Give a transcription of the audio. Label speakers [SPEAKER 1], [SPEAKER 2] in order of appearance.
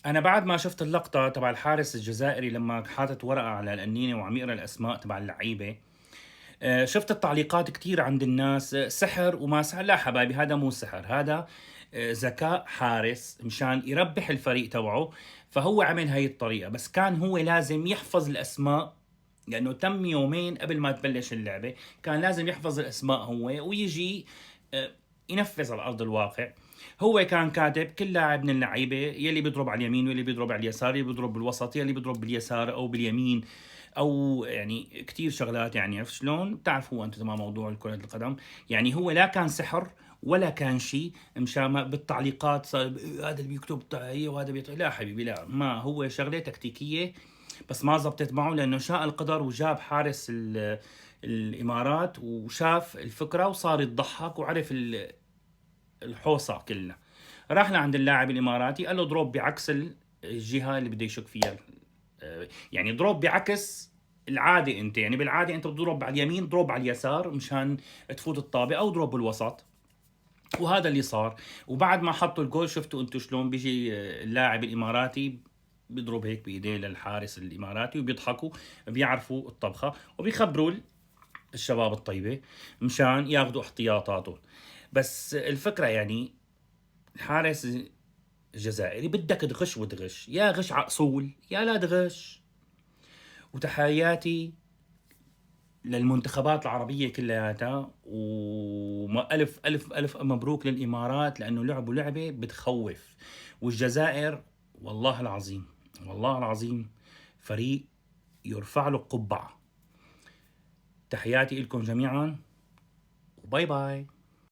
[SPEAKER 1] انا بعد ما شفت اللقطه تبع الحارس الجزائري لما حاطط ورقه على القنينه وعم يقرا الاسماء تبع اللعيبه. شفت التعليقات كتير عند الناس، سحر وما سحر. لا حبايبي، هذا مو سحر، هذا ذكاء حارس مشان يربح الفريق تبعه. فهو عمل هاي الطريقه، بس كان هو لازم يحفظ الاسماء لانه تم يومين قبل ما تبلش اللعبه. كان لازم يحفظ الاسماء هو ويجي آه، ينفذ على ارض الواقع. هو كان كاتب كل لاعب من اللعيبه يلي بيضرب على اليمين واللي بيضرب على اليسار، يلي بيضرب بالوسط يلي بيضرب باليسار او باليمين، او يعني كتير شغلات. يعني عرفت شلون؟ بتعرفوا انتم تمام موضوع كرة القدم. يعني هو لا كان سحر ولا كان شيء مشان بالتعليقات صار هذا اللي بيكتب هي وهذا لا حبيبي، لا، ما هو شغله تكتيكيه. بس ما زبطت معه لانه شاء القدر وجاب حارس الامارات وشاف الفكره وصار يضحك وعرف الحوصه كلنا. راح لعند اللاعب الاماراتي قال له اضرب بعكس الجهه اللي بده يشك فيها. يعني اضرب بعكس العاده. انت يعني بالعاده انت بتضرب على اليمين، ضرب على اليسار مشان تفوت الطابه، او ضرب بالوسط. وهذا اللي صار. وبعد ما حطوا الجول شفتوا انتم شلون بيجي اللاعب الاماراتي بيضرب هيك بايديه للحارس الاماراتي وبيضحكوا. بيعرفوا الطبخه وبيخبروا الشباب الطيبه مشان ياخذوا احتياطاتهم. بس الفكره يعني الحارس الجزائري بدك تغش وتغش، يا غش على اصول يا لا تغش. وتحياتي للمنتخبات العربية كلياتها، وألف ألف ألف مبروك للإمارات لأنه لعبوا لعبة بتخوف. والجزائر والله العظيم، والله العظيم فريق يرفع له قبعة. تحياتي لكم جميعا، وباي باي.